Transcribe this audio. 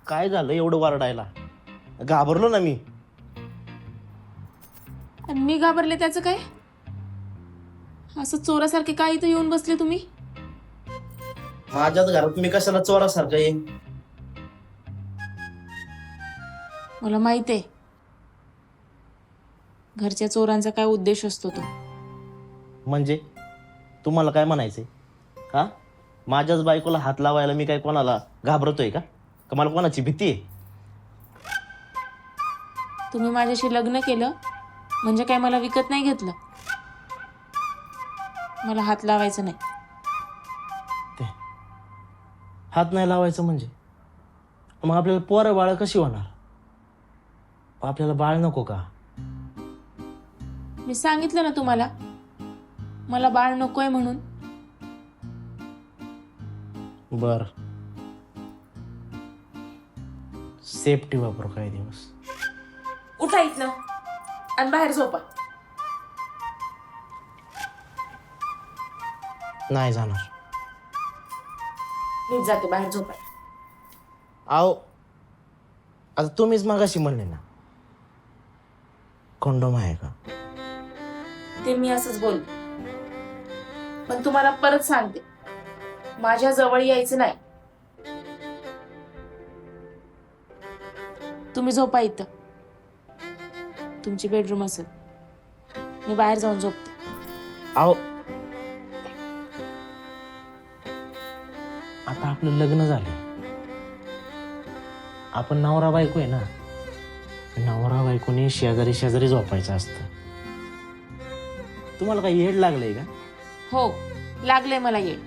काय झालं एवढं वरडायला? घाबरलो ना मी. आणि मी घाबरले त्याचं काय? असं चोरासारखे काय इथं येऊन बसले तुम्ही? माझ्याच घरात मी कशाला चोरासारखं येईन? मला माहित आहे घरच्या चोरांचा काय उद्देश असतो तो. म्हणजे तुम्हाला काय म्हणायचंय? हा, माझ्याच बायकोला हात लावायला मी काय कोणाला घाबरतोय का? का मला कोणाची भीती आहे? तुम्ही माझ्याशी लग्न केलं म्हणजे काय मला विकत नाही घेतलं? मला हात लावायचं नाही. ते हात नाही लावायचं म्हणजे मग आपल्याला पोरं बाळ कशी होणार? आपल्याला बाळ नको का? मी सांगितलं ना तुम्हाला मला बाळ नकोय म्हणून. बर, सेफ्टी वापरू काही दिवस. उठा इथनं आणि बाहेर झोपा. नाही जाणार. मीच जाते बाहेर झोपाय. आओ, आता तुम्हीच मागाशी म्हणले ना कंडोम आहे का? ते मी असंच बोल, पण तुम्हाला परत सांगते माझ्या जवळ यायचं नाही. तुम्ही झोपा इथं, तुमची बेडरूम असेल. मी बाहेर जाऊन झोपते. आओ, आता आपलं लग्न झालं, आपण नवरा बायको आहे ना. नवरा बायकोने शेजारी शेजारी झोपायचं असतं. तुम्हाला काही येड लागलंय का? हो, लागलंय मला येईल.